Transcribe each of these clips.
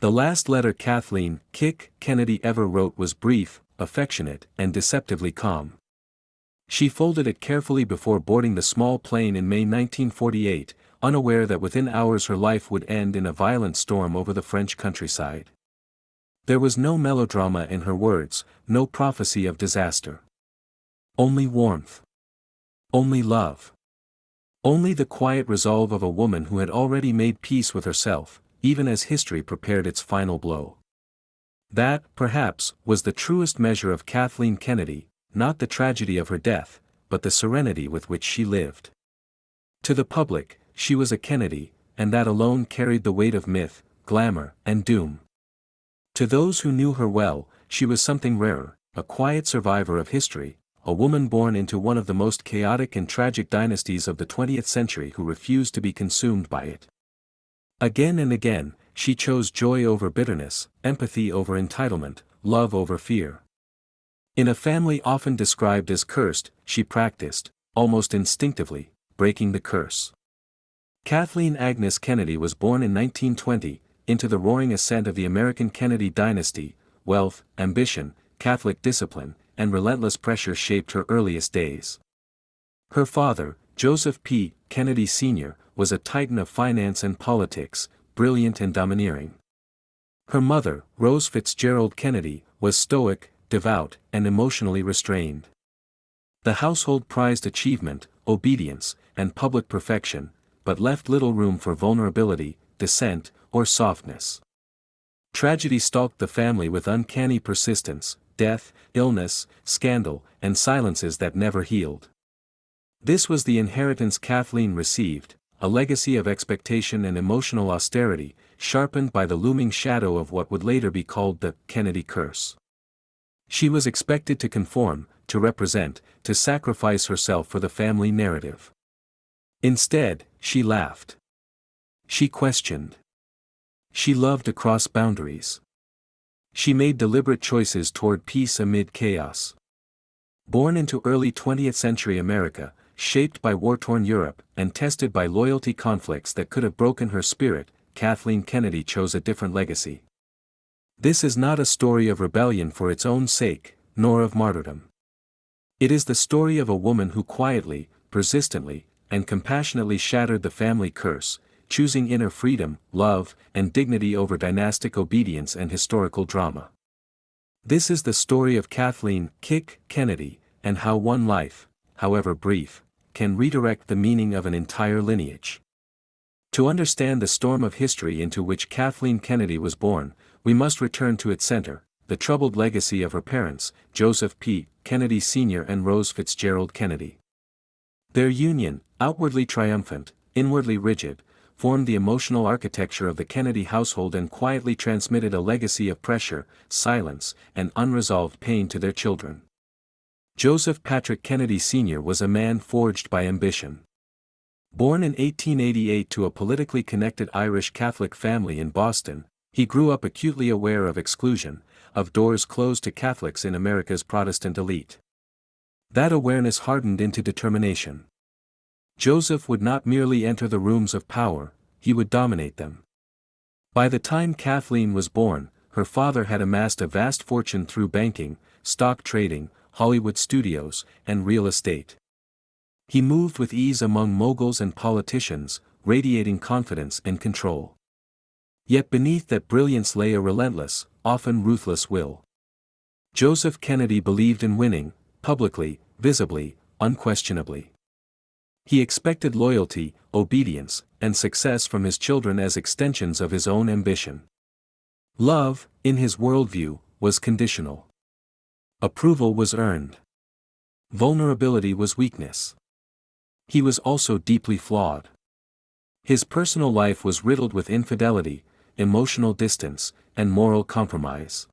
The last letter Kathleen Kennedy ever wrote was brief, affectionate, and deceptively calm. She folded it carefully before boarding the small plane in May 1948, unaware that within hours her life would end in a violent storm over the French countryside. There was no melodrama in her words, no prophecy of disaster. Only warmth. Only love. Only the quiet resolve of a woman who had already made peace with herself, even as history prepared its final blow. That, perhaps, was the truest measure of Kathleen Kennedy, not the tragedy of her death, but the serenity with which she lived. To the public, she was a Kennedy, and that alone carried the weight of myth, glamour, and doom. To those who knew her well, she was something rarer, a quiet survivor of history, a woman born into one of the most chaotic and tragic dynasties of the 20th century who refused to be consumed by it. Again and again, she chose joy over bitterness, empathy over entitlement, love over fear. In a family often described as cursed, she practiced, almost instinctively, breaking the curse. Kathleen Agnes Kennedy was born in 1920, into the roaring ascent of the American Kennedy dynasty. Wealth, ambition, Catholic discipline, and relentless pressure shaped her earliest days. Her father, Joseph P. Kennedy Sr., was a titan of finance and politics, brilliant and domineering. Her mother, Rose Fitzgerald Kennedy, was stoic, devout, and emotionally restrained. The household prized achievement, obedience, and public perfection, but left little room for vulnerability, dissent, or softness. Tragedy stalked the family with uncanny persistence: death, illness, scandal, and silences that never healed. This was the inheritance Kathleen received, a legacy of expectation and emotional austerity, sharpened by the looming shadow of what would later be called the Kennedy curse. She was expected to conform, to represent, to sacrifice herself for the family narrative. Instead, she laughed. She questioned. She loved to cross boundaries. She made deliberate choices toward peace amid chaos. Born into early 20th century America, shaped by war-torn Europe, and tested by loyalty conflicts that could have broken her spirit, Kathleen Kennedy chose a different legacy. This is not a story of rebellion for its own sake, nor of martyrdom. It is the story of a woman who quietly, persistently, and compassionately shattered the family curse, choosing inner freedom, love, and dignity over dynastic obedience and historical drama. This is the story of Kathleen Kennedy, and how one life, however brief, can redirect the meaning of an entire lineage. To understand the storm of history into which Kathleen Kennedy was born, we must return to its center, the troubled legacy of her parents, Joseph P. Kennedy Sr. and Rose Fitzgerald Kennedy. Their union, outwardly triumphant, inwardly rigid, formed the emotional architecture of the Kennedy household and quietly transmitted a legacy of pressure, silence, and unresolved pain to their children. Joseph Patrick Kennedy Sr. was a man forged by ambition. Born in 1888 to a politically connected Irish Catholic family in Boston, he grew up acutely aware of exclusion, of doors closed to Catholics in America's Protestant elite. That awareness hardened into determination. Joseph would not merely enter the rooms of power, he would dominate them. By the time Kathleen was born, her father had amassed a vast fortune through banking, stock trading, Hollywood studios, and real estate. He moved with ease among moguls and politicians, radiating confidence and control. Yet beneath that brilliance lay a relentless, often ruthless will. Joseph Kennedy believed in winning, publicly, visibly, unquestionably. He expected loyalty, obedience, and success from his children as extensions of his own ambition. Love, in his worldview, was conditional. Approval was earned. Vulnerability was weakness. He was also deeply flawed. His personal life was riddled with infidelity, emotional distance, and moral compromise.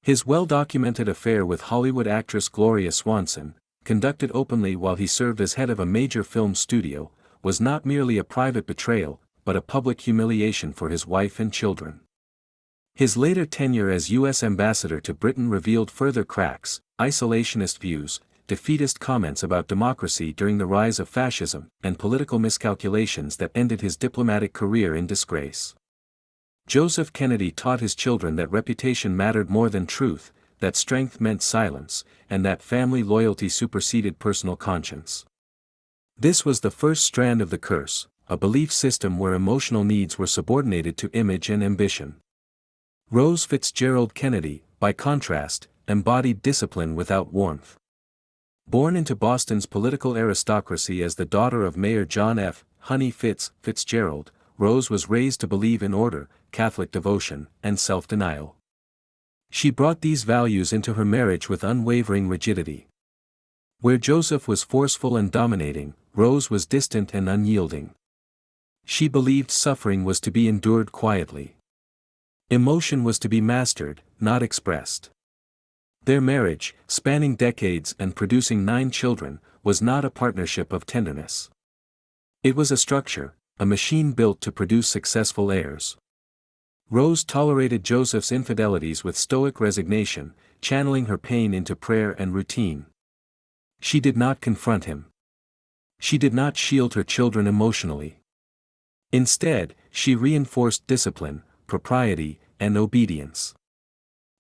His well-documented affair with Hollywood actress Gloria Swanson, conducted openly while he served as head of a major film studio, was not merely a private betrayal, but a public humiliation for his wife and children. His later tenure as U.S. ambassador to Britain revealed further cracks, isolationist views, defeatist comments about democracy during the rise of fascism, and political miscalculations that ended his diplomatic career in disgrace. Joseph Kennedy taught his children that reputation mattered more than truth, that strength meant silence, and that family loyalty superseded personal conscience. This was the first strand of the curse, a belief system where emotional needs were subordinated to image and ambition. Rose Fitzgerald Kennedy, by contrast, embodied discipline without warmth. Born into Boston's political aristocracy as the daughter of Mayor John F. "Honey" Fitzgerald, Rose was raised to believe in order, Catholic devotion, and self-denial. She brought these values into her marriage with unwavering rigidity. Where Joseph was forceful and dominating, Rose was distant and unyielding. She believed suffering was to be endured quietly. Emotion was to be mastered, not expressed. Their marriage, spanning decades and producing 9 children, was not a partnership of tenderness. It was a structure, a machine built to produce successful heirs. Rose tolerated Joseph's infidelities with stoic resignation, channeling her pain into prayer and routine. She did not confront him. She did not shield her children emotionally. Instead, she reinforced discipline, propriety, and obedience.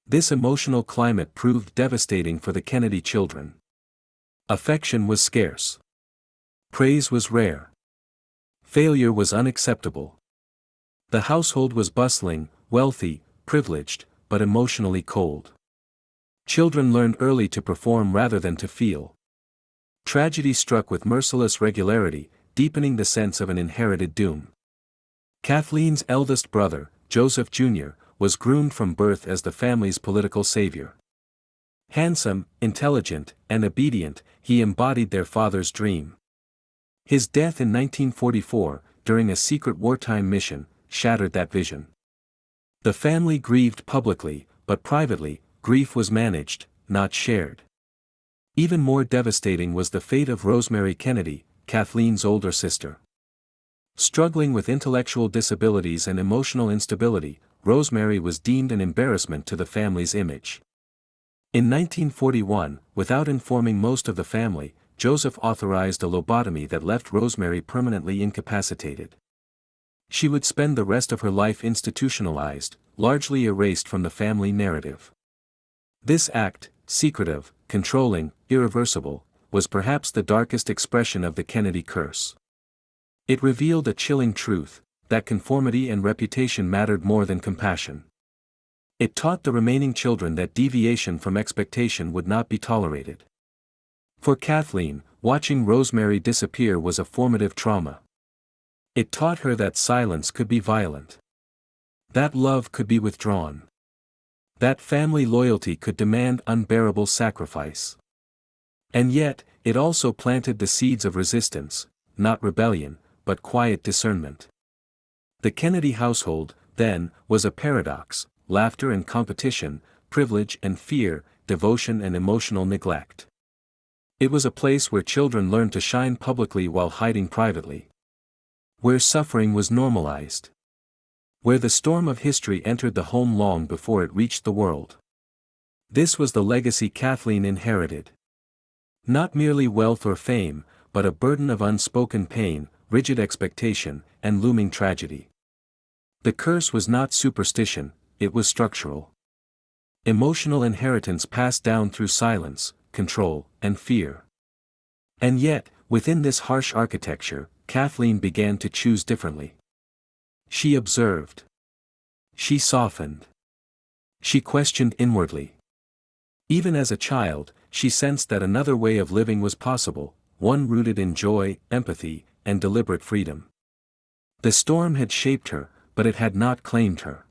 This emotional climate proved devastating for the Kennedy children. Affection was scarce. Praise was rare. Failure was unacceptable. The household was bustling, wealthy, privileged, but emotionally cold. Children learned early to perform rather than to feel. Tragedy struck with merciless regularity, deepening the sense of an inherited doom. Kathleen's eldest brother, Joseph Jr., was groomed from birth as the family's political savior. Handsome, intelligent, and obedient, he embodied their father's dream. His death in 1944, during a secret wartime mission, shattered that vision. The family grieved publicly, but privately, grief was managed, not shared. Even more devastating was the fate of Rosemary Kennedy, Kathleen's older sister. Struggling with intellectual disabilities and emotional instability, Rosemary was deemed an embarrassment to the family's image. In 1941, without informing most of the family, Joseph authorized a lobotomy that left Rosemary permanently incapacitated. She would spend the rest of her life institutionalized, largely erased from the family narrative. This act, secretive, controlling, irreversible, was perhaps the darkest expression of the Kennedy curse. It revealed a chilling truth, that conformity and reputation mattered more than compassion. It taught the remaining children that deviation from expectation would not be tolerated. For Kathleen, watching Rosemary disappear was a formative trauma. It taught her that silence could be violent. That love could be withdrawn. That family loyalty could demand unbearable sacrifice. And yet, it also planted the seeds of resistance, not rebellion, but quiet discernment. The Kennedy household, then, was a paradox: laughter and competition, privilege and fear, devotion and emotional neglect. It was a place where children learned to shine publicly while hiding privately. Where suffering was normalized. Where the storm of history entered the home long before it reached the world. This was the legacy Kathleen inherited. Not merely wealth or fame, but a burden of unspoken pain, rigid expectation, and looming tragedy. The curse was not superstition, it was structural. Emotional inheritance passed down through silence, control, and fear. And yet, within this harsh architecture, Kathleen began to choose differently. She observed. She softened. She questioned inwardly. Even as a child, she sensed that another way of living was possible, one rooted in joy, empathy, and deliberate freedom. The storm had shaped her, but it had not claimed her.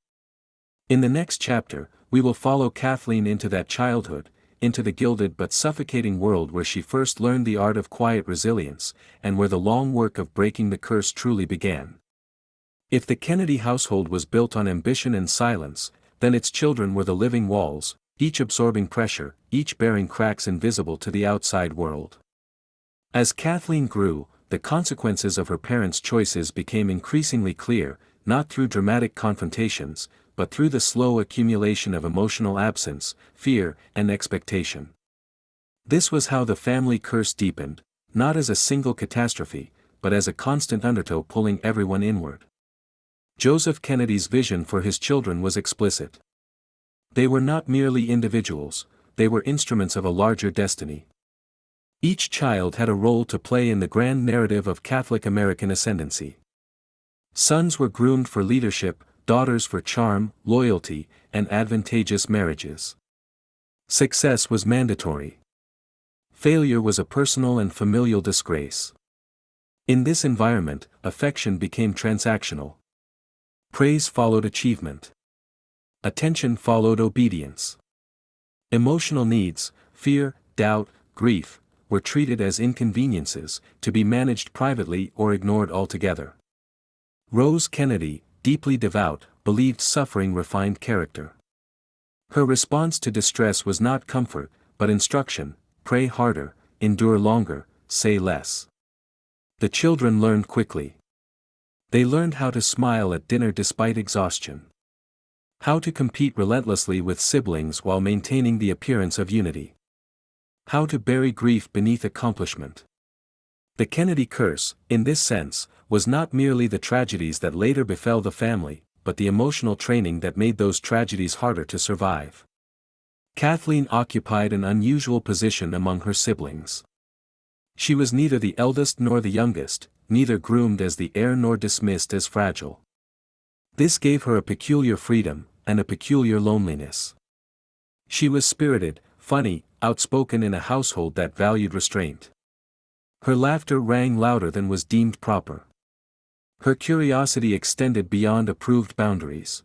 In the next chapter, we will follow Kathleen into that childhood, into the gilded but suffocating world where she first learned the art of quiet resilience, and where the long work of breaking the curse truly began. If the Kennedy household was built on ambition and silence, then its children were the living walls, each absorbing pressure, each bearing cracks invisible to the outside world. As Kathleen grew, the consequences of her parents' choices became increasingly clear, not through dramatic confrontations, but through the slow accumulation of emotional absence, fear, and expectation. This was how the family curse deepened, not as a single catastrophe, but as a constant undertow pulling everyone inward. Joseph Kennedy's vision for his children was explicit. They were not merely individuals, they were instruments of a larger destiny. Each child had a role to play in the grand narrative of Catholic American ascendancy. Sons were groomed for leadership, daughters for charm, loyalty, and advantageous marriages. Success was mandatory. Failure was a personal and familial disgrace. In this environment, affection became transactional. Praise followed achievement. Attention followed obedience. Emotional needs, fear, doubt, grief, were treated as inconveniences, to be managed privately or ignored altogether. Rose Kennedy, deeply devout, believed suffering refined character. Her response to distress was not comfort, but instruction: pray harder, endure longer, say less. The children learned quickly. They learned how to smile at dinner despite exhaustion. How to compete relentlessly with siblings while maintaining the appearance of unity. How to bury grief beneath accomplishment. The Kennedy curse, in this sense, was not merely the tragedies that later befell the family, but the emotional training that made those tragedies harder to survive. Kathleen occupied an unusual position among her siblings. She was neither the eldest nor the youngest, neither groomed as the heir nor dismissed as fragile. This gave her a peculiar freedom, and a peculiar loneliness. She was spirited, funny, outspoken in a household that valued restraint. Her laughter rang louder than was deemed proper. Her curiosity extended beyond approved boundaries.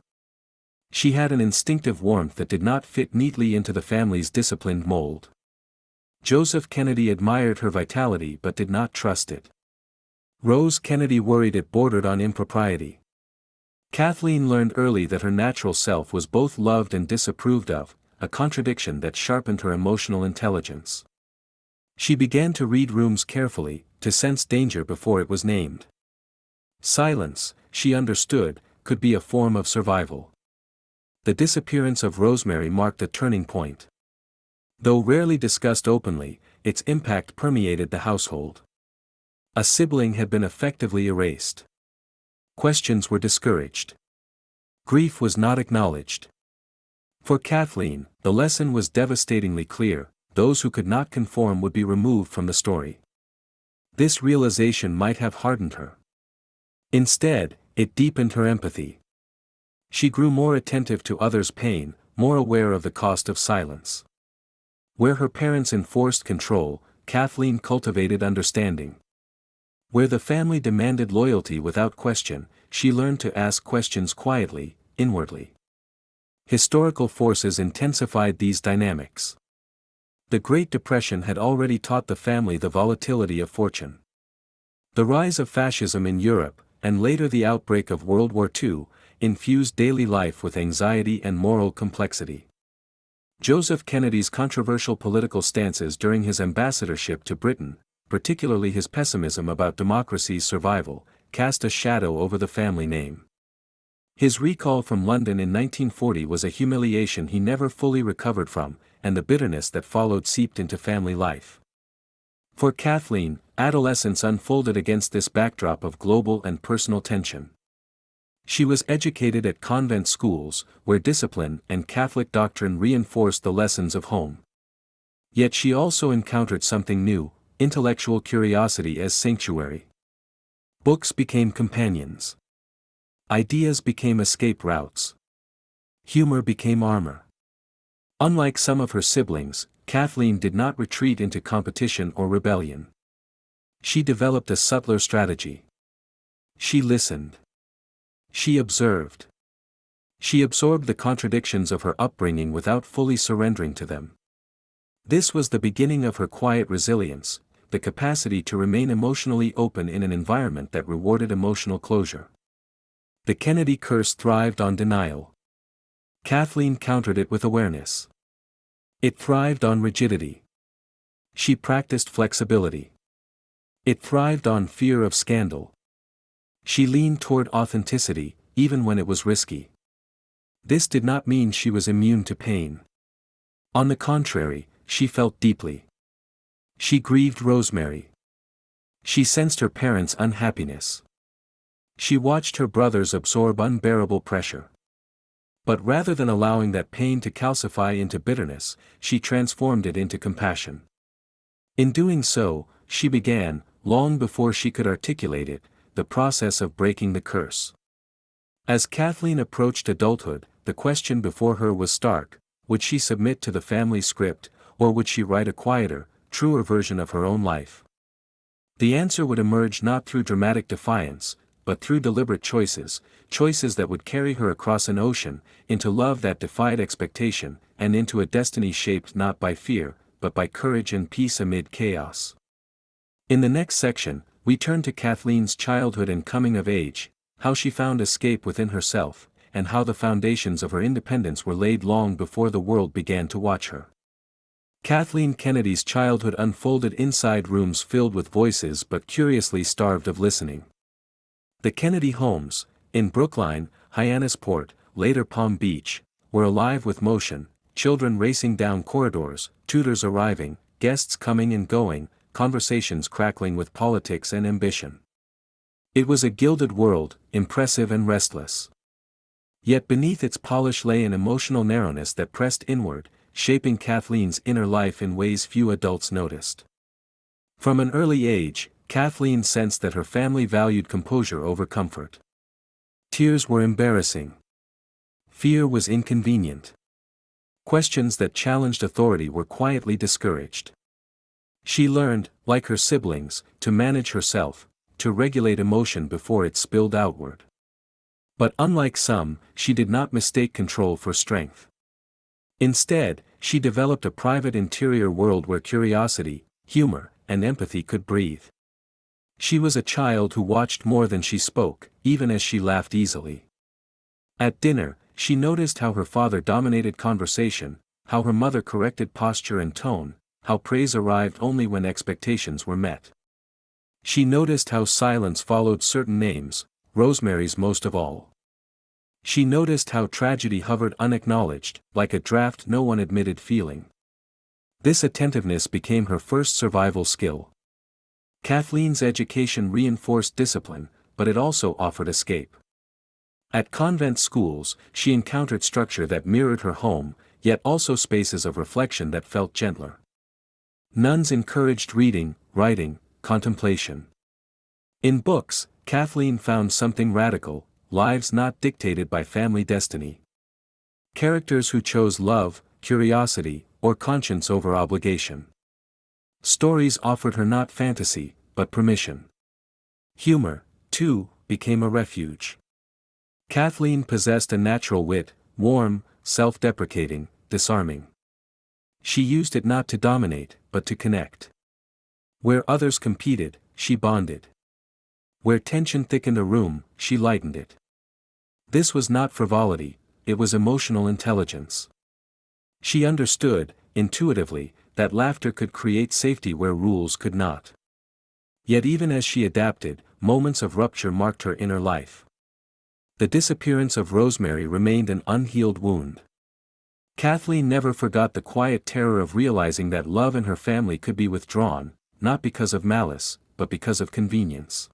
She had an instinctive warmth that did not fit neatly into the family's disciplined mold. Joseph Kennedy admired her vitality but did not trust it. Rose Kennedy worried it bordered on impropriety. Kathleen learned early that her natural self was both loved and disapproved of, a contradiction that sharpened her emotional intelligence. She began to read rooms carefully, to sense danger before it was named. Silence, she understood, could be a form of survival. The disappearance of Rosemary marked a turning point. Though rarely discussed openly, its impact permeated the household. A sibling had been effectively erased. Questions were discouraged. Grief was not acknowledged. For Kathleen, the lesson was devastatingly clear: those who could not conform would be removed from the story. This realization might have hardened her. Instead, it deepened her empathy. She grew more attentive to others' pain, more aware of the cost of silence. Where her parents enforced control, Kathleen cultivated understanding. Where the family demanded loyalty without question, she learned to ask questions quietly, inwardly. Historical forces intensified these dynamics. The Great Depression had already taught the family the volatility of fortune. The rise of fascism in Europe, and later the outbreak of World War II, infused daily life with anxiety and moral complexity. Joseph Kennedy's controversial political stances during his ambassadorship to Britain, particularly his pessimism about democracy's survival, cast a shadow over the family name. His recall from London in 1940 was a humiliation he never fully recovered from, and the bitterness that followed seeped into family life. For Kathleen, adolescence unfolded against this backdrop of global and personal tension. She was educated at convent schools, where discipline and Catholic doctrine reinforced the lessons of home. Yet she also encountered something new: intellectual curiosity as sanctuary. Books became companions. Ideas became escape routes. Humor became armor. Unlike some of her siblings, Kathleen did not retreat into competition or rebellion. She developed a subtler strategy. She listened. She observed. She absorbed the contradictions of her upbringing without fully surrendering to them. This was the beginning of her quiet resilience, the capacity to remain emotionally open in an environment that rewarded emotional closure. The Kennedy curse thrived on denial. Kathleen countered it with awareness. It thrived on rigidity. She practiced flexibility. It thrived on fear of scandal. She leaned toward authenticity, even when it was risky. This did not mean she was immune to pain. On the contrary, she felt deeply. She grieved Rosemary. She sensed her parents' unhappiness. She watched her brothers absorb unbearable pressure. But rather than allowing that pain to calcify into bitterness, she transformed it into compassion. In doing so, she began, long before she could articulate it, the process of breaking the curse. As Kathleen approached adulthood, the question before her was stark: would she submit to the family script, or would she write a quieter, truer version of her own life? The answer would emerge not through dramatic defiance, but through deliberate choices that would carry her across an ocean, into love that defied expectation, and into a destiny shaped not by fear, but by courage and peace amid chaos. In the next section, we turn to Kathleen's childhood and coming of age, how she found escape within herself, and how the foundations of her independence were laid long before the world began to watch her. Kathleen Kennedy's childhood unfolded inside rooms filled with voices but curiously starved of listening. The Kennedy homes, in Brookline, Hyannisport, later Palm Beach, were alive with motion, children racing down corridors, tutors arriving, guests coming and going, conversations crackling with politics and ambition. It was a gilded world, impressive and restless. Yet beneath its polish lay an emotional narrowness that pressed inward, shaping Kathleen's inner life in ways few adults noticed. From an early age, Kathleen sensed that her family valued composure over comfort. Tears were embarrassing. Fear was inconvenient. Questions that challenged authority were quietly discouraged. She learned, like her siblings, to manage herself, to regulate emotion before it spilled outward. But unlike some, she did not mistake control for strength. Instead, she developed a private interior world where curiosity, humor, and empathy could breathe. She was a child who watched more than she spoke, even as she laughed easily. At dinner, she noticed how her father dominated conversation, how her mother corrected posture and tone, how praise arrived only when expectations were met. She noticed how silence followed certain names, Rosemary's most of all. She noticed how tragedy hovered unacknowledged, like a draft no one admitted feeling. This attentiveness became her first survival skill. Kathleen's education reinforced discipline, but it also offered escape. At convent schools, she encountered structure that mirrored her home, yet also spaces of reflection that felt gentler. Nuns encouraged reading, writing, contemplation. In books, Kathleen found something radical: lives not dictated by family destiny. Characters who chose love, curiosity, or conscience over obligation. Stories offered her not fantasy, but permission. Humor, too, became a refuge. Kathleen possessed a natural wit, warm, self-deprecating, disarming. She used it not to dominate, but to connect. Where others competed, she bonded. Where tension thickened a room, she lightened it. This was not frivolity, it was emotional intelligence. She understood, intuitively, that laughter could create safety where rules could not. Yet even as she adapted, moments of rupture marked her inner life. The disappearance of Rosemary remained an unhealed wound. Kathleen never forgot the quiet terror of realizing that love in her family could be withdrawn, not because of malice, but because of convenience.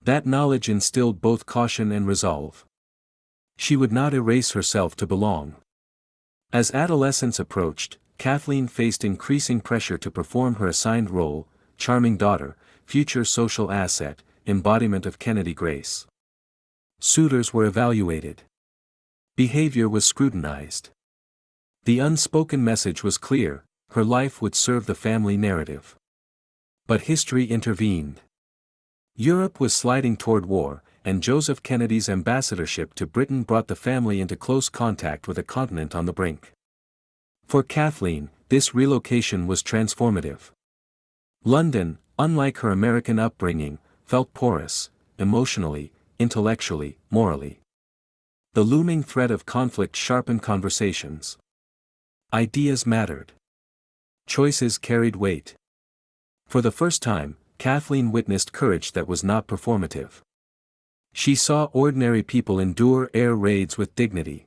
That knowledge instilled both caution and resolve. She would not erase herself to belong. As adolescence approached, Kathleen faced increasing pressure to perform her assigned role: charming daughter, future social asset, embodiment of Kennedy grace. Suitors were evaluated. Behavior was scrutinized. The unspoken message was clear: her life would serve the family narrative. But history intervened. Europe was sliding toward war, and Joseph Kennedy's ambassadorship to Britain brought the family into close contact with a continent on the brink. For Kathleen, this relocation was transformative. London, unlike her American upbringing, felt porous, emotionally, intellectually, morally. The looming threat of conflict sharpened conversations. Ideas mattered. Choices carried weight. For the first time, Kathleen witnessed courage that was not performative. She saw ordinary people endure air raids with dignity.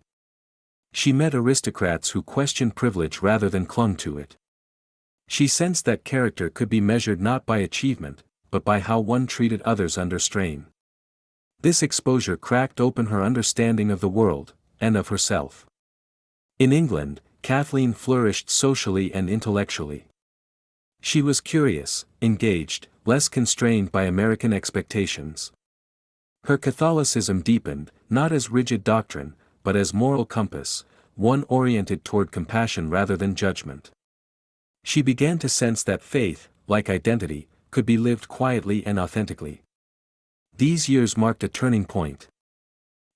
She met aristocrats who questioned privilege rather than clung to it. She sensed that character could be measured not by achievement, but by how one treated others under strain. This exposure cracked open her understanding of the world, and of herself. In England, Kathleen flourished socially and intellectually. She was curious, engaged, less constrained by American expectations. Her Catholicism deepened, not as rigid doctrine, but as moral compass, one oriented toward compassion rather than judgment. She began to sense that faith, like identity, could be lived quietly and authentically. These years marked a turning point.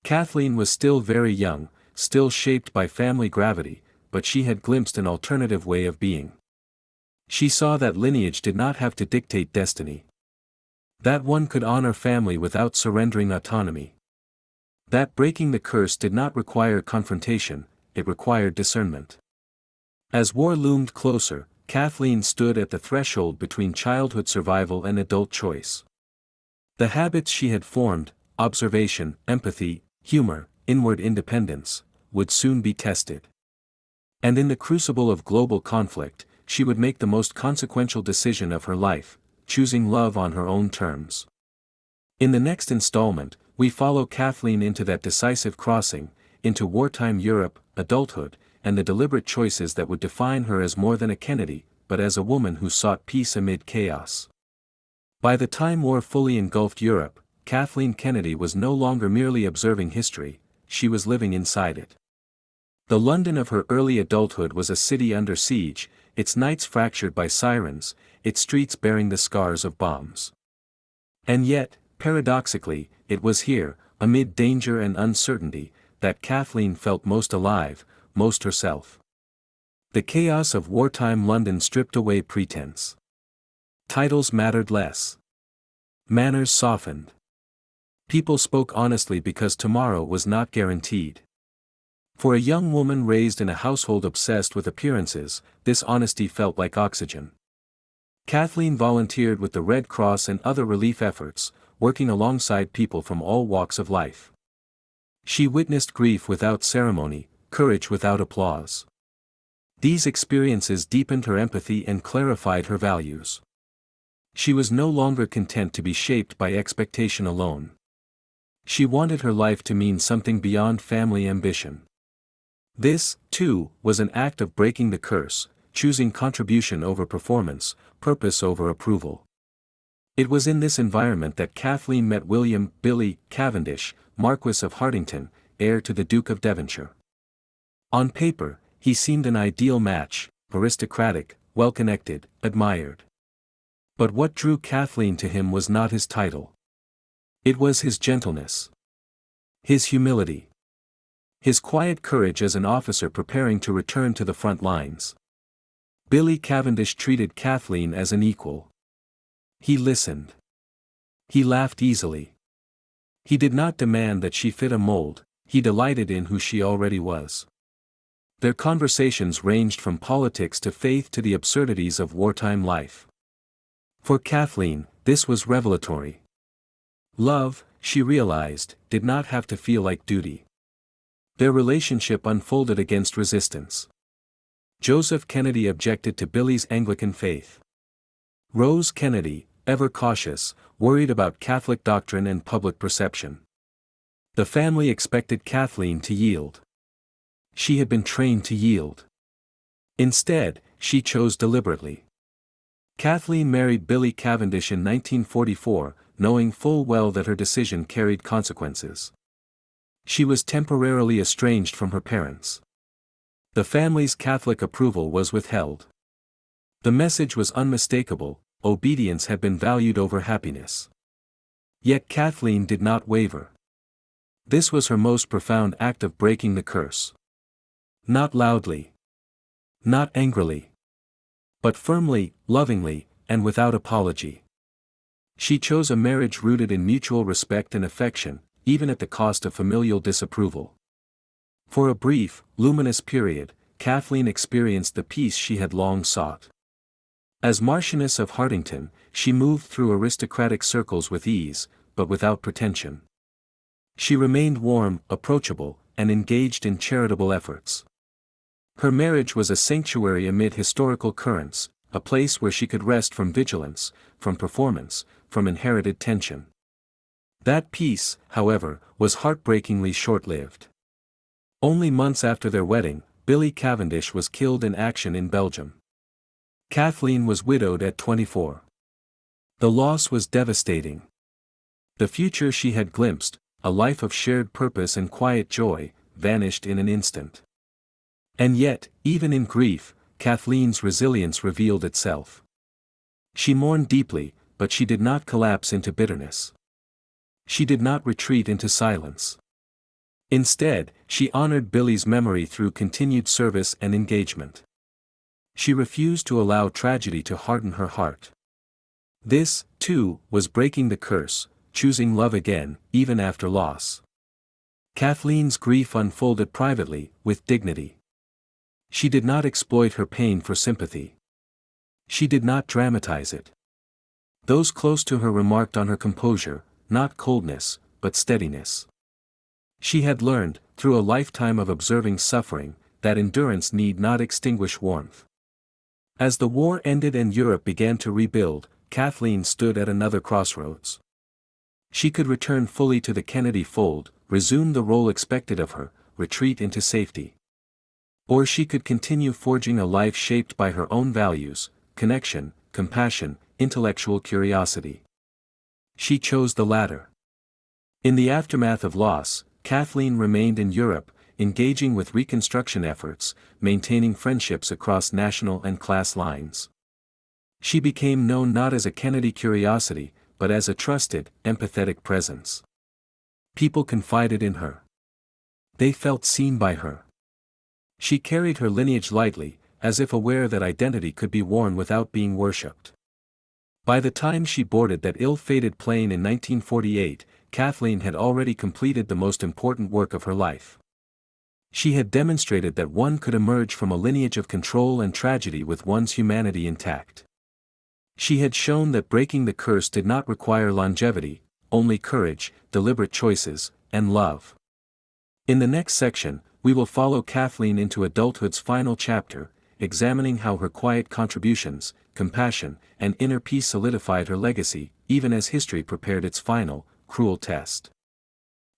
Kathleen was still very young, still shaped by family gravity, but she had glimpsed an alternative way of being. She saw that lineage did not have to dictate destiny. That one could honor family without surrendering autonomy. That breaking the curse did not require confrontation, it required discernment. As war loomed closer, Kathleen stood at the threshold between childhood survival and adult choice. The habits she had formed, observation, empathy, humor, inward independence, would soon be tested. And in the crucible of global conflict, she would make the most consequential decision of her life, choosing love on her own terms. In the next installment, we follow Kathleen into that decisive crossing, into wartime Europe, adulthood, and the deliberate choices that would define her as more than a Kennedy, but as a woman who sought peace amid chaos. By the time war fully engulfed Europe, Kathleen Kennedy was no longer merely observing history, she was living inside it. The London of her early adulthood was a city under siege, its nights fractured by sirens, its streets bearing the scars of bombs. And yet, paradoxically, it was here, amid danger and uncertainty, that Kathleen felt most alive, most herself. The chaos of wartime London stripped away pretense. Titles mattered less. Manners softened. People spoke honestly because tomorrow was not guaranteed. For a young woman raised in a household obsessed with appearances, this honesty felt like oxygen. Kathleen volunteered with the Red Cross and other relief efforts, working alongside people from all walks of life. She witnessed grief without ceremony, courage without applause. These experiences deepened her empathy and clarified her values. She was no longer content to be shaped by expectation alone. She wanted her life to mean something beyond family ambition. This, too, was an act of breaking the curse, choosing contribution over performance, purpose over approval. It was in this environment that Kathleen met William "Billy" Cavendish, Marquess of Hartington, heir to the Duke of Devonshire. On paper, he seemed an ideal match, aristocratic, well-connected, admired. But what drew Kathleen to him was not his title. It was his gentleness. His humility. His quiet courage as an officer preparing to return to the front lines. Billy Cavendish treated Kathleen as an equal. He listened. He laughed easily. He did not demand that she fit a mold, he delighted in who she already was. Their conversations ranged from politics to faith to the absurdities of wartime life. For Kathleen, this was revelatory. Love, she realized, did not have to feel like duty. Their relationship unfolded against resistance. Joseph Kennedy objected to Billy's Anglican faith. Rose Kennedy, ever cautious, worried about Catholic doctrine and public perception. The family expected Kathleen to yield. She had been trained to yield. Instead, she chose deliberately. Kathleen married Billy Cavendish in 1944, knowing full well that her decision carried consequences. She was temporarily estranged from her parents. The family's Catholic approval was withheld. The message was unmistakable: obedience had been valued over happiness. Yet Kathleen did not waver. This was her most profound act of breaking the curse. Not loudly. Not angrily. But firmly, lovingly, and without apology. She chose a marriage rooted in mutual respect and affection, even at the cost of familial disapproval. For a brief, luminous period, Kathleen experienced the peace she had long sought. As Marchioness of Hartington, she moved through aristocratic circles with ease, but without pretension. She remained warm, approachable, and engaged in charitable efforts. Her marriage was a sanctuary amid historical currents, a place where she could rest from vigilance, from performance, from inherited tension. That peace, however, was heartbreakingly short-lived. Only months after their wedding, Billy Cavendish was killed in action in Belgium. Kathleen was widowed at 24. The loss was devastating. The future she had glimpsed, a life of shared purpose and quiet joy, vanished in an instant. And yet, even in grief, Kathleen's resilience revealed itself. She mourned deeply, but she did not collapse into bitterness. She did not retreat into silence. Instead, she honored Billy's memory through continued service and engagement. She refused to allow tragedy to harden her heart. This, too, was breaking the curse, choosing love again, even after loss. Kathleen's grief unfolded privately, with dignity. She did not exploit her pain for sympathy. She did not dramatize it. Those close to her remarked on her composure, not coldness, but steadiness. She had learned, through a lifetime of observing suffering, that endurance need not extinguish warmth. As the war ended and Europe began to rebuild, Kathleen stood at another crossroads. She could return fully to the Kennedy fold, resume the role expected of her, retreat into safety. Or she could continue forging a life shaped by her own values, connection, compassion, intellectual curiosity. She chose the latter. In the aftermath of loss, Kathleen remained in Europe, engaging with reconstruction efforts, maintaining friendships across national and class lines. She became known not as a Kennedy curiosity, but as a trusted, empathetic presence. People confided in her. They felt seen by her. She carried her lineage lightly, as if aware that identity could be worn without being worshipped. By the time she boarded that ill-fated plane in 1948, Kathleen had already completed the most important work of her life. She had demonstrated that one could emerge from a lineage of control and tragedy with one's humanity intact. She had shown that breaking the curse did not require longevity, only courage, deliberate choices, and love. In the next section, we will follow Kathleen into adulthood's final chapter, examining how her quiet contributions, compassion, and inner peace solidified her legacy, even as history prepared its final, cruel test.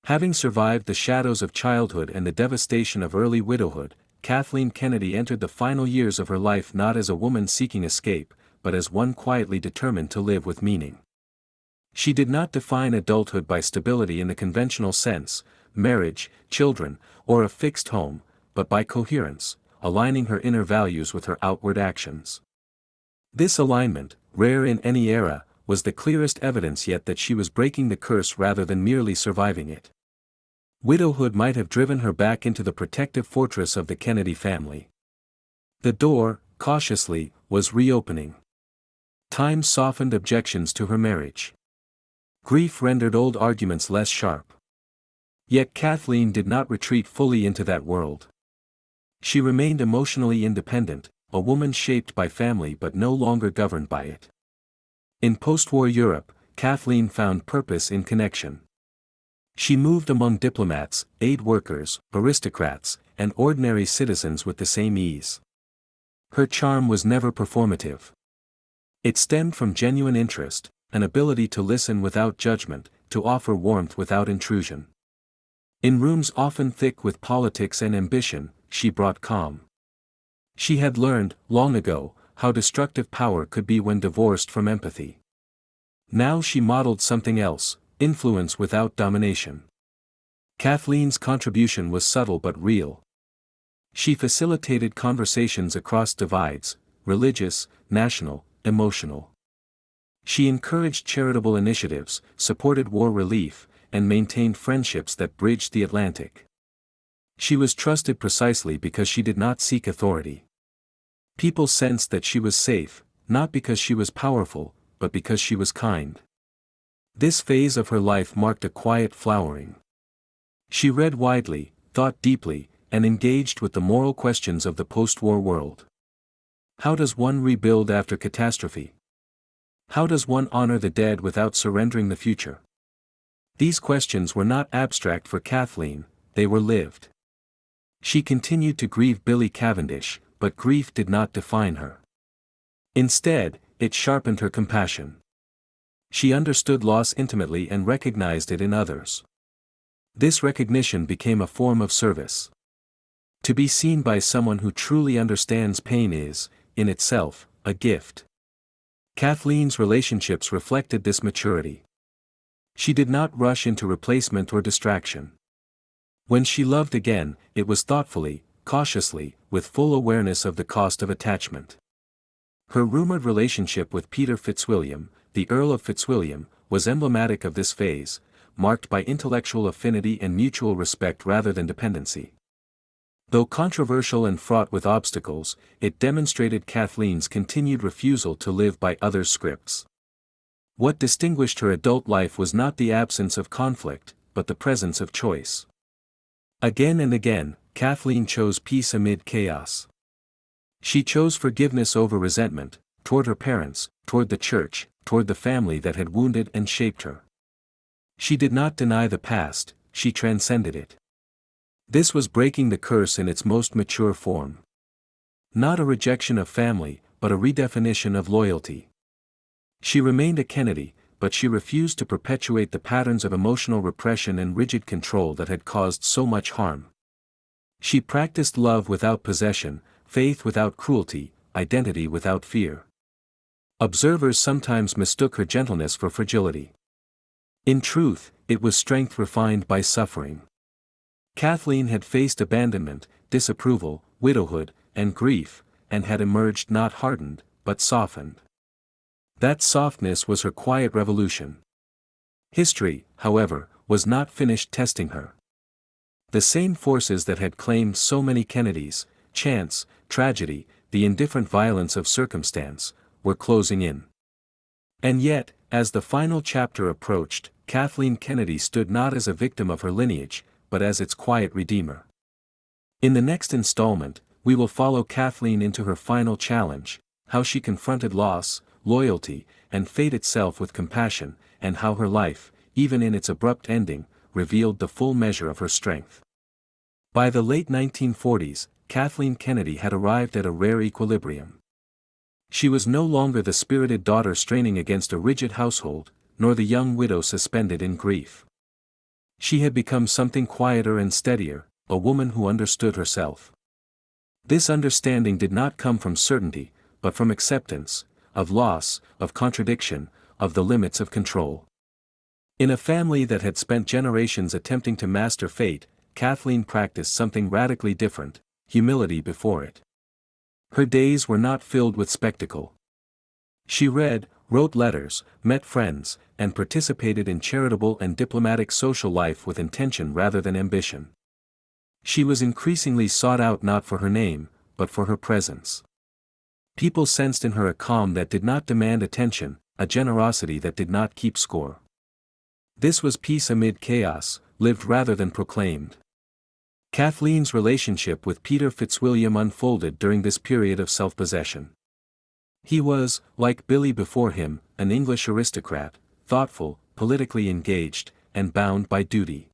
Having survived the shadows of childhood and the devastation of early widowhood, Kathleen Kennedy entered the final years of her life not as a woman seeking escape, but as one quietly determined to live with meaning. She did not define adulthood by stability in the conventional sense, marriage, children, or a fixed home, but by coherence, aligning her inner values with her outward actions. This alignment, rare in any era, was the clearest evidence yet that she was breaking the curse rather than merely surviving it. Widowhood might have driven her back into the protective fortress of the Kennedy family. The door, cautiously, was reopening. Time softened objections to her marriage. Grief rendered old arguments less sharp. Yet Kathleen did not retreat fully into that world. She remained emotionally independent, a woman shaped by family but no longer governed by it. In post-war Europe, Kathleen found purpose in connection. She moved among diplomats, aid workers, aristocrats, and ordinary citizens with the same ease. Her charm was never performative. It stemmed from genuine interest, an ability to listen without judgment, to offer warmth without intrusion. In rooms often thick with politics and ambition, she brought calm. She had learned, long ago, how destructive power could be when divorced from empathy. Now she modeled something else, influence without domination. Kathleen's contribution was subtle but real. She facilitated conversations across divides, religious, national, emotional. She encouraged charitable initiatives, supported war relief, and maintained friendships that bridged the Atlantic. She was trusted precisely because she did not seek authority. People sensed that she was safe, not because she was powerful, but because she was kind. This phase of her life marked a quiet flowering. She read widely, thought deeply, and engaged with the moral questions of the post-war world. How does one rebuild after catastrophe? How does one honor the dead without surrendering the future? These questions were not abstract for Kathleen, they were lived. She continued to grieve Billy Cavendish, but grief did not define her. Instead, it sharpened her compassion. She understood loss intimately and recognized it in others. This recognition became a form of service. To be seen by someone who truly understands pain is, in itself, a gift. Kathleen's relationships reflected this maturity. She did not rush into replacement or distraction. When she loved again, it was thoughtfully, cautiously, with full awareness of the cost of attachment. Her rumored relationship with Peter Fitzwilliam, the Earl of Fitzwilliam, was emblematic of this phase, marked by intellectual affinity and mutual respect rather than dependency. Though controversial and fraught with obstacles, it demonstrated Kathleen's continued refusal to live by others' scripts. What distinguished her adult life was not the absence of conflict, but the presence of choice. Again and again, Kathleen chose peace amid chaos. She chose forgiveness over resentment, toward her parents, toward the church, toward the family that had wounded and shaped her. She did not deny the past, she transcended it. This was breaking the curse in its most mature form. Not a rejection of family, but a redefinition of loyalty. She remained a Kennedy, but she refused to perpetuate the patterns of emotional repression and rigid control that had caused so much harm. She practiced love without possession, faith without cruelty, identity without fear. Observers sometimes mistook her gentleness for fragility. In truth, it was strength refined by suffering. Kathleen had faced abandonment, disapproval, widowhood, and grief, and had emerged not hardened, but softened. That softness was her quiet revolution. History, however, was not finished testing her. The same forces that had claimed so many Kennedys, chance, tragedy, the indifferent violence of circumstance, were closing in. And yet, as the final chapter approached, Kathleen Kennedy stood not as a victim of her lineage, but as its quiet redeemer. In the next installment, we will follow Kathleen into her final challenge, how she confronted loss, loyalty, and fate itself with compassion, and how her life, even in its abrupt ending, revealed the full measure of her strength. By the late 1940s, Kathleen Kennedy had arrived at a rare equilibrium. She was no longer the spirited daughter straining against a rigid household, nor the young widow suspended in grief. She had become something quieter and steadier, a woman who understood herself. This understanding did not come from certainty, but from acceptance, of loss, of contradiction, of the limits of control. In a family that had spent generations attempting to master fate, Kathleen practiced something radically different: humility before it. Her days were not filled with spectacle. She read, wrote letters, met friends, and participated in charitable and diplomatic social life with intention rather than ambition. She was increasingly sought out not for her name, but for her presence. People sensed in her a calm that did not demand attention, a generosity that did not keep score. This was peace amid chaos, lived rather than proclaimed. Kathleen's relationship with Peter Fitzwilliam unfolded during this period of self-possession. He was, like Billy before him, an English aristocrat, thoughtful, politically engaged, and bound by duty.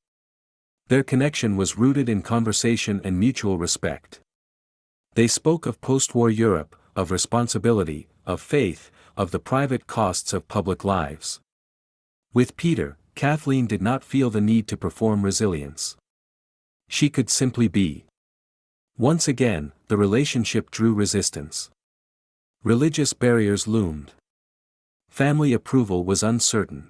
Their connection was rooted in conversation and mutual respect. They spoke of post-war Europe, of responsibility, of faith, of the private costs of public lives. With Peter, Kathleen did not feel the need to perform resilience. She could simply be. Once again, the relationship drew resistance. Religious barriers loomed. Family approval was uncertain.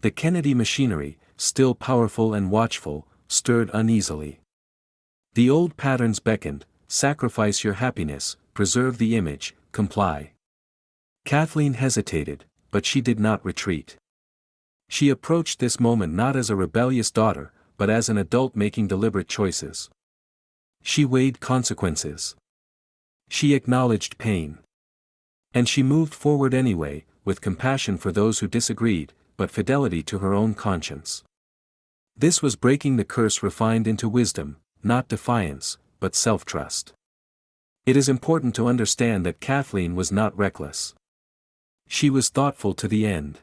The Kennedy machinery, still powerful and watchful, stirred uneasily. The old patterns beckoned: sacrifice your happiness, preserve the image, comply. Kathleen hesitated, but she did not retreat. She approached this moment not as a rebellious daughter, but as an adult making deliberate choices. She weighed consequences. She acknowledged pain. And she moved forward anyway, with compassion for those who disagreed, but fidelity to her own conscience. This was breaking the curse refined into wisdom, not defiance, but self-trust. It is important to understand that Kathleen was not reckless. She was thoughtful to the end.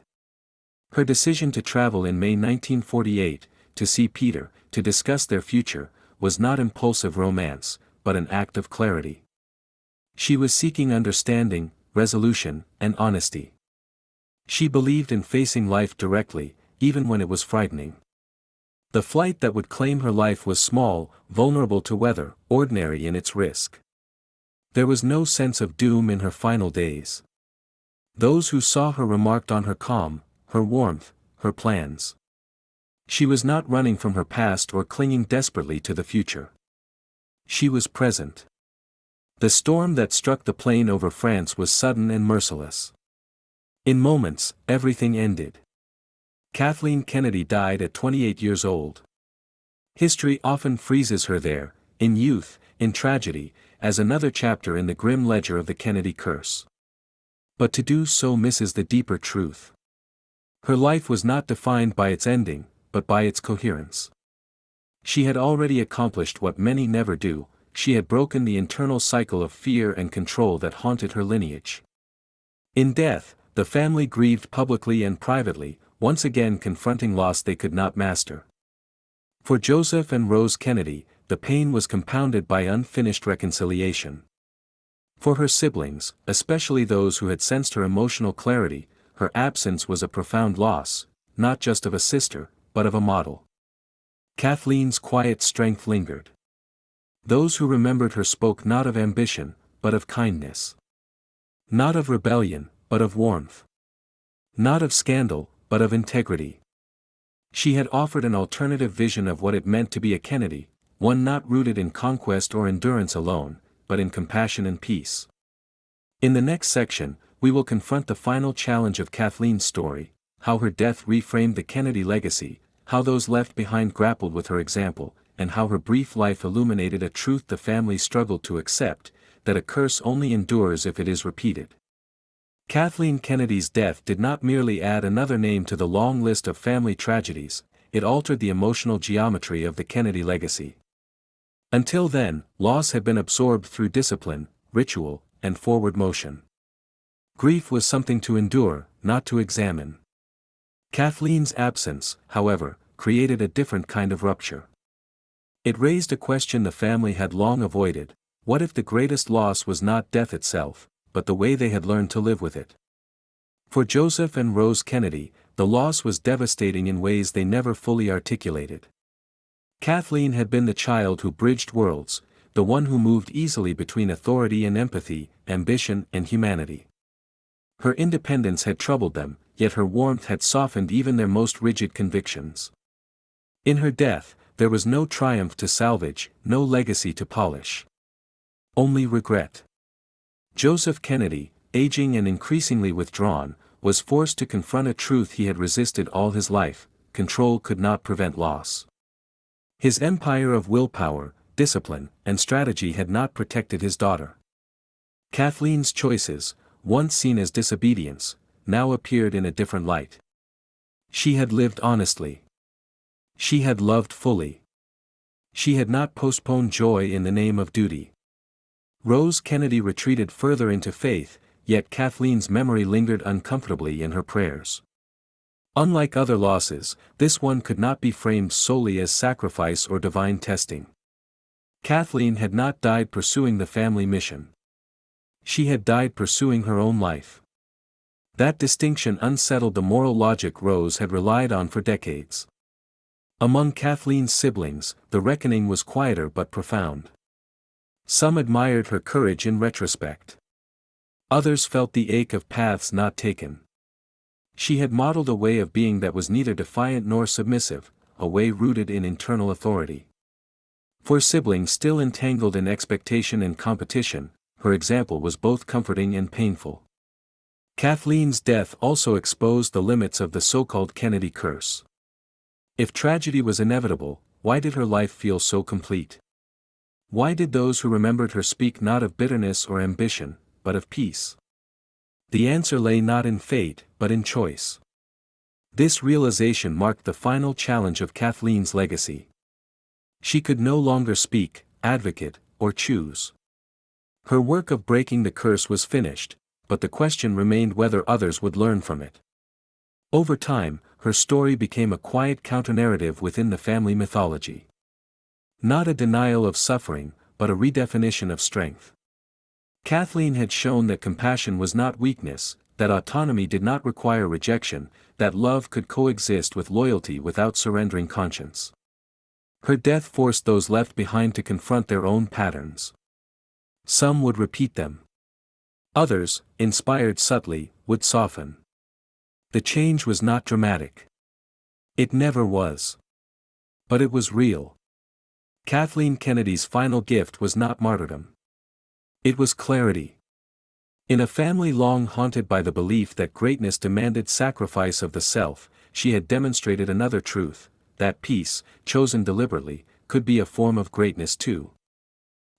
Her decision to travel in May 1948, to see Peter, to discuss their future, was not impulsive romance, but an act of clarity. She was seeking understanding, resolution, and honesty. She believed in facing life directly, even when it was frightening. The flight that would claim her life was small, vulnerable to weather, ordinary in its risk. There was no sense of doom in her final days. Those who saw her remarked on her calm, her warmth, her plans. She was not running from her past or clinging desperately to the future. She was present. The storm that struck the plane over France was sudden and merciless. In moments, everything ended. Kathleen Kennedy died at 28 years old. History often freezes her there, in youth, in tragedy, as another chapter in the grim ledger of the Kennedy curse. But to do so misses the deeper truth. Her life was not defined by its ending, but by its coherence. She had already accomplished what many never do. She had broken the internal cycle of fear and control that haunted her lineage. In death, the family grieved publicly and privately, once again confronting loss they could not master. For Joseph and Rose Kennedy, the pain was compounded by unfinished reconciliation. For her siblings, especially those who had sensed her emotional clarity, her absence was a profound loss, not just of a sister, but of a model. Kathleen's quiet strength lingered. Those who remembered her spoke not of ambition, but of kindness. Not of rebellion, but of warmth. Not of scandal, but of integrity. She had offered an alternative vision of what it meant to be a Kennedy, one not rooted in conquest or endurance alone, but in compassion and peace. In the next section, we will confront the final challenge of Kathleen's story, how her death reframed the Kennedy legacy, how those left behind grappled with her example, and how her brief life illuminated a truth the family struggled to accept, that a curse only endures if it is repeated. Kathleen Kennedy's death did not merely add another name to the long list of family tragedies, it altered the emotional geometry of the Kennedy legacy. Until then, loss had been absorbed through discipline, ritual, and forward motion. Grief was something to endure, not to examine. Kathleen's absence, however, created a different kind of rupture. It raised a question the family had long avoided: what if the greatest loss was not death itself, but the way they had learned to live with it? For Joseph and Rose Kennedy, the loss was devastating in ways they never fully articulated. Kathleen had been the child who bridged worlds, the one who moved easily between authority and empathy, ambition and humanity. Her independence had troubled them, yet her warmth had softened even their most rigid convictions. In her death, there was no triumph to salvage, no legacy to polish. Only regret. Joseph Kennedy, aging and increasingly withdrawn, was forced to confront a truth he had resisted all his life: control could not prevent loss. His empire of willpower, discipline, and strategy had not protected his daughter. Kathleen's choices, once seen as disobedience, now appeared in a different light. She had lived honestly. She had loved fully. She had not postponed joy in the name of duty. Rose Kennedy retreated further into faith, yet Kathleen's memory lingered uncomfortably in her prayers. Unlike other losses, this one could not be framed solely as sacrifice or divine testing. Kathleen had not died pursuing the family mission. She had died pursuing her own life. That distinction unsettled the moral logic Rose had relied on for decades. Among Kathleen's siblings, the reckoning was quieter but profound. Some admired her courage in retrospect. Others felt the ache of paths not taken. She had modeled a way of being that was neither defiant nor submissive, a way rooted in internal authority. For siblings still entangled in expectation and competition, her example was both comforting and painful. Kathleen's death also exposed the limits of the so-called Kennedy curse. If tragedy was inevitable, why did her life feel so complete? Why did those who remembered her speak not of bitterness or ambition, but of peace? The answer lay not in fate, but in choice. This realization marked the final challenge of Kathleen's legacy. She could no longer speak, advocate, or choose. Her work of breaking the curse was finished, but the question remained whether others would learn from it. Over time, her story became a quiet counter-narrative within the family mythology. Not a denial of suffering, but a redefinition of strength. Kathleen had shown that compassion was not weakness, that autonomy did not require rejection, that love could coexist with loyalty without surrendering conscience. Her death forced those left behind to confront their own patterns. Some would repeat them. Others, inspired subtly, would soften. The change was not dramatic. It never was. But it was real. Kathleen Kennedy's final gift was not martyrdom. It was clarity. In a family long haunted by the belief that greatness demanded sacrifice of the self, she had demonstrated another truth, that peace, chosen deliberately, could be a form of greatness too.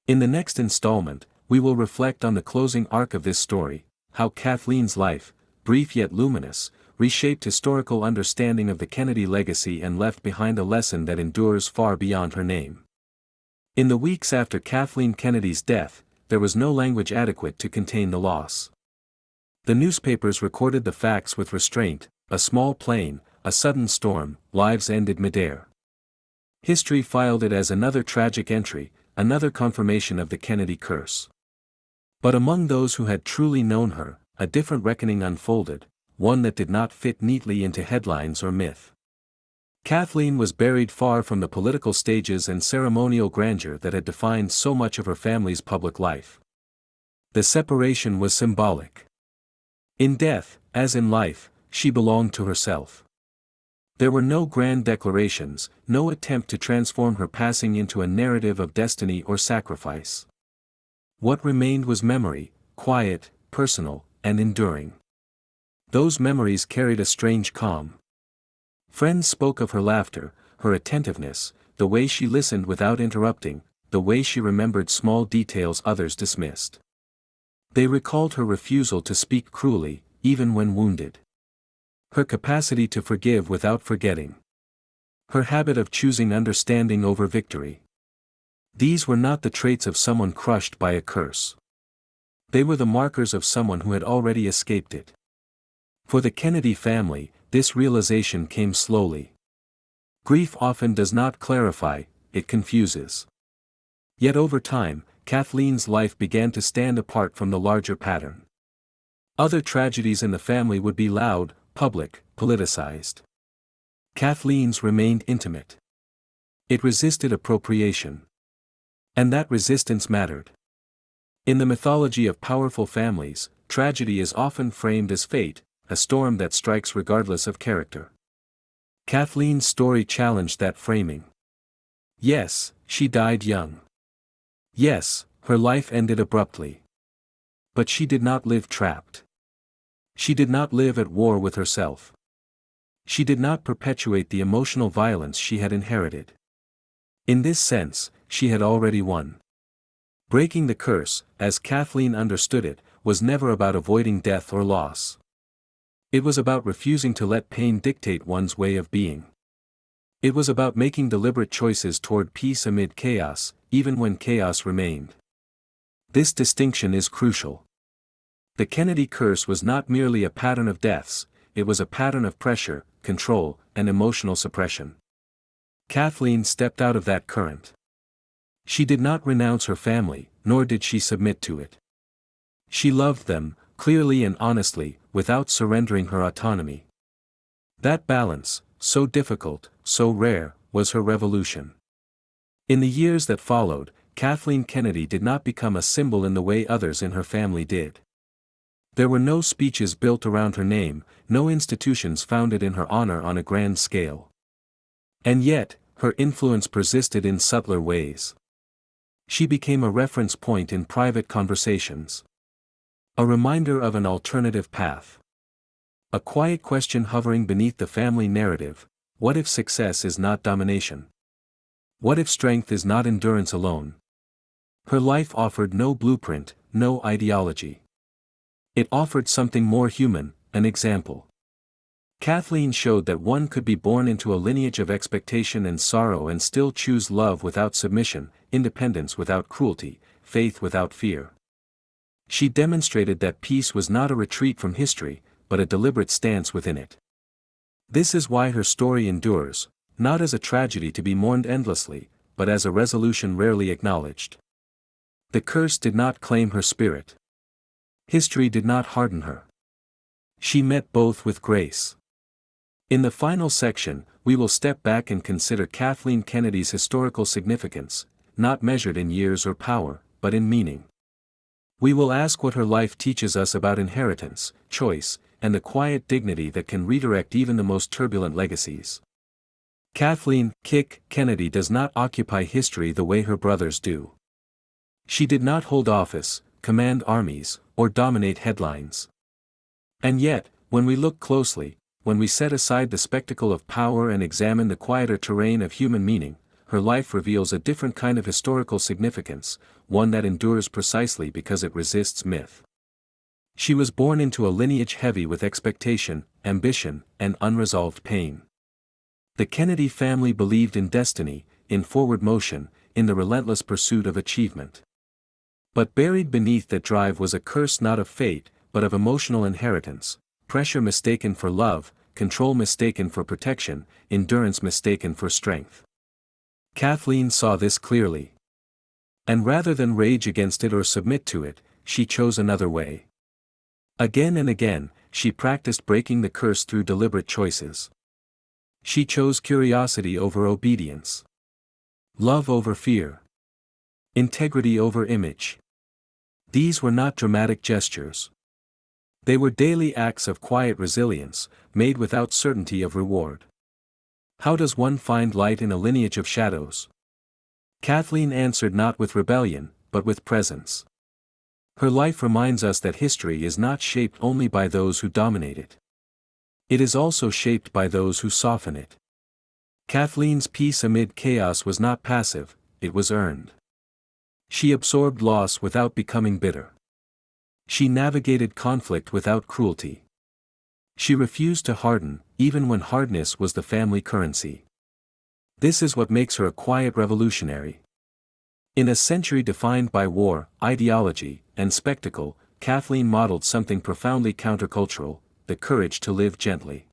In the next installment, we will reflect on the closing arc of this story, how Kathleen's life, brief yet luminous, reshaped historical understanding of the Kennedy legacy and left behind a lesson that endures far beyond her name. In the weeks after Kathleen Kennedy's death, there was no language adequate to contain the loss. The newspapers recorded the facts with restraint: a small plane, a sudden storm, lives ended midair. History filed it as another tragic entry, another confirmation of the Kennedy curse. But among those who had truly known her, a different reckoning unfolded, one that did not fit neatly into headlines or myth. Kathleen was buried far from the political stages and ceremonial grandeur that had defined so much of her family's public life. The separation was symbolic. In death, as in life, she belonged to herself. There were no grand declarations, no attempt to transform her passing into a narrative of destiny or sacrifice. What remained was memory, quiet, personal, and enduring. Those memories carried a strange calm. Friends spoke of her laughter, her attentiveness, the way she listened without interrupting, the way she remembered small details others dismissed. They recalled her refusal to speak cruelly, even when wounded. Her capacity to forgive without forgetting. Her habit of choosing understanding over victory. These were not the traits of someone crushed by a curse. They were the markers of someone who had already escaped it. For the Kennedy family, this realization came slowly. Grief often does not clarify, it confuses. Yet over time, Kathleen's life began to stand apart from the larger pattern. Other tragedies in the family would be loud, public, politicized. Kathleen's remained intimate. It resisted appropriation. And that resistance mattered. In the mythology of powerful families, tragedy is often framed as fate, a storm that strikes regardless of character. Kathleen's story challenged that framing. Yes, she died young. Yes, her life ended abruptly. But she did not live trapped. She did not live at war with herself. She did not perpetuate the emotional violence she had inherited. In this sense, she had already won. Breaking the curse, as Kathleen understood it, was never about avoiding death or loss. It was about refusing to let pain dictate one's way of being. It was about making deliberate choices toward peace amid chaos, even when chaos remained. This distinction is crucial. The Kennedy curse was not merely a pattern of deaths, it was a pattern of pressure, control, and emotional suppression. Kathleen stepped out of that current. She did not renounce her family, nor did she submit to it. She loved them, clearly and honestly, without surrendering her autonomy. That balance, so difficult, so rare, was her revolution. In the years that followed, Kathleen Kennedy did not become a symbol in the way others in her family did. There were no speeches built around her name, no institutions founded in her honor on a grand scale. And yet, her influence persisted in subtler ways. She became a reference point in private conversations. A reminder of an alternative path. A quiet question hovering beneath the family narrative: what if success is not domination? What if strength is not endurance alone? Her life offered no blueprint, no ideology. It offered something more human, an example. Kathleen showed that one could be born into a lineage of expectation and sorrow and still choose love without submission, independence without cruelty, faith without fear. She demonstrated that peace was not a retreat from history, but a deliberate stance within it. This is why her story endures, not as a tragedy to be mourned endlessly, but as a resolution rarely acknowledged. The curse did not claim her spirit. History did not harden her. She met both with grace. In the final section, we will step back and consider Kathleen Kennedy's historical significance, not measured in years or power, but in meaning. We will ask what her life teaches us about inheritance, choice, and the quiet dignity that can redirect even the most turbulent legacies. Kathleen Kennedy does not occupy history the way her brothers do. She did not hold office, command armies, or dominate headlines. And yet, when we look closely, when we set aside the spectacle of power and examine the quieter terrain of human meaning, her life reveals a different kind of historical significance, one that endures precisely because it resists myth. She was born into a lineage heavy with expectation, ambition, and unresolved pain. The Kennedy family believed in destiny, in forward motion, in the relentless pursuit of achievement. But buried beneath that drive was a curse not of fate, but of emotional inheritance, pressure mistaken for love, control mistaken for protection, endurance mistaken for strength. Kathleen saw this clearly. And rather than rage against it or submit to it, she chose another way. Again and again, she practiced breaking the curse through deliberate choices. She chose curiosity over obedience, love over fear, integrity over image. These were not dramatic gestures. They were daily acts of quiet resilience, made without certainty of reward. How does one find light in a lineage of shadows? Kathleen answered not with rebellion, but with presence. Her life reminds us that history is not shaped only by those who dominate it. It is also shaped by those who soften it. Kathleen's peace amid chaos was not passive, it was earned. She absorbed loss without becoming bitter. She navigated conflict without cruelty. She refused to harden, even when hardness was the family currency. This is what makes her a quiet revolutionary. In a century defined by war, ideology, and spectacle, Kathleen modeled something profoundly countercultural: the courage to live gently.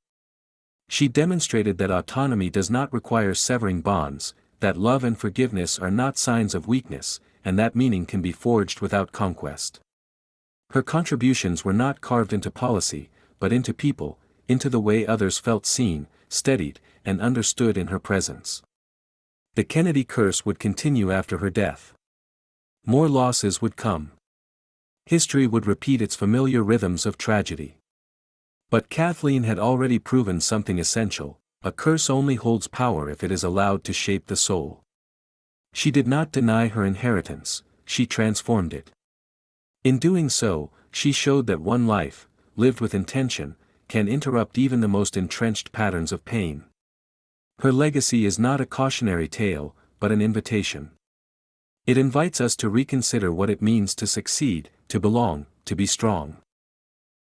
She demonstrated that autonomy does not require severing bonds, that love and forgiveness are not signs of weakness, and that meaning can be forged without conquest. Her contributions were not carved into policy, but into people, into the way others felt seen, steadied, and understood in her presence. The Kennedy curse would continue after her death. More losses would come. History would repeat its familiar rhythms of tragedy. But Kathleen had already proven something essential: a curse only holds power if it is allowed to shape the soul. She did not deny her inheritance, she transformed it. In doing so, she showed that one life, lived with intention, can interrupt even the most entrenched patterns of pain. Her legacy is not a cautionary tale, but an invitation. It invites us to reconsider what it means to succeed, to belong, to be strong.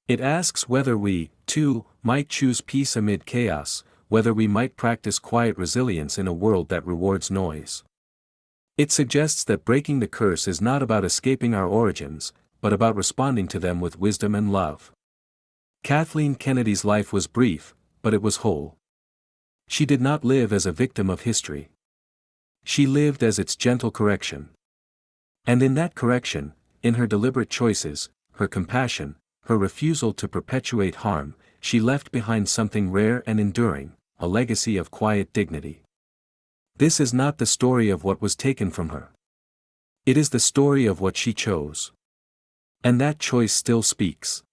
It asks whether we, too, might choose peace amid chaos, whether we might practice quiet resilience in a world that rewards noise. It suggests that breaking the curse is not about escaping our origins, but about responding to them with wisdom and love. Kathleen Kennedy's life was brief, but it was whole. She did not live as a victim of history. She lived as its gentle correction. And in that correction, in her deliberate choices, her compassion, her refusal to perpetuate harm, she left behind something rare and enduring: a legacy of quiet dignity. This is not the story of what was taken from her. It is the story of what she chose. And that choice still speaks.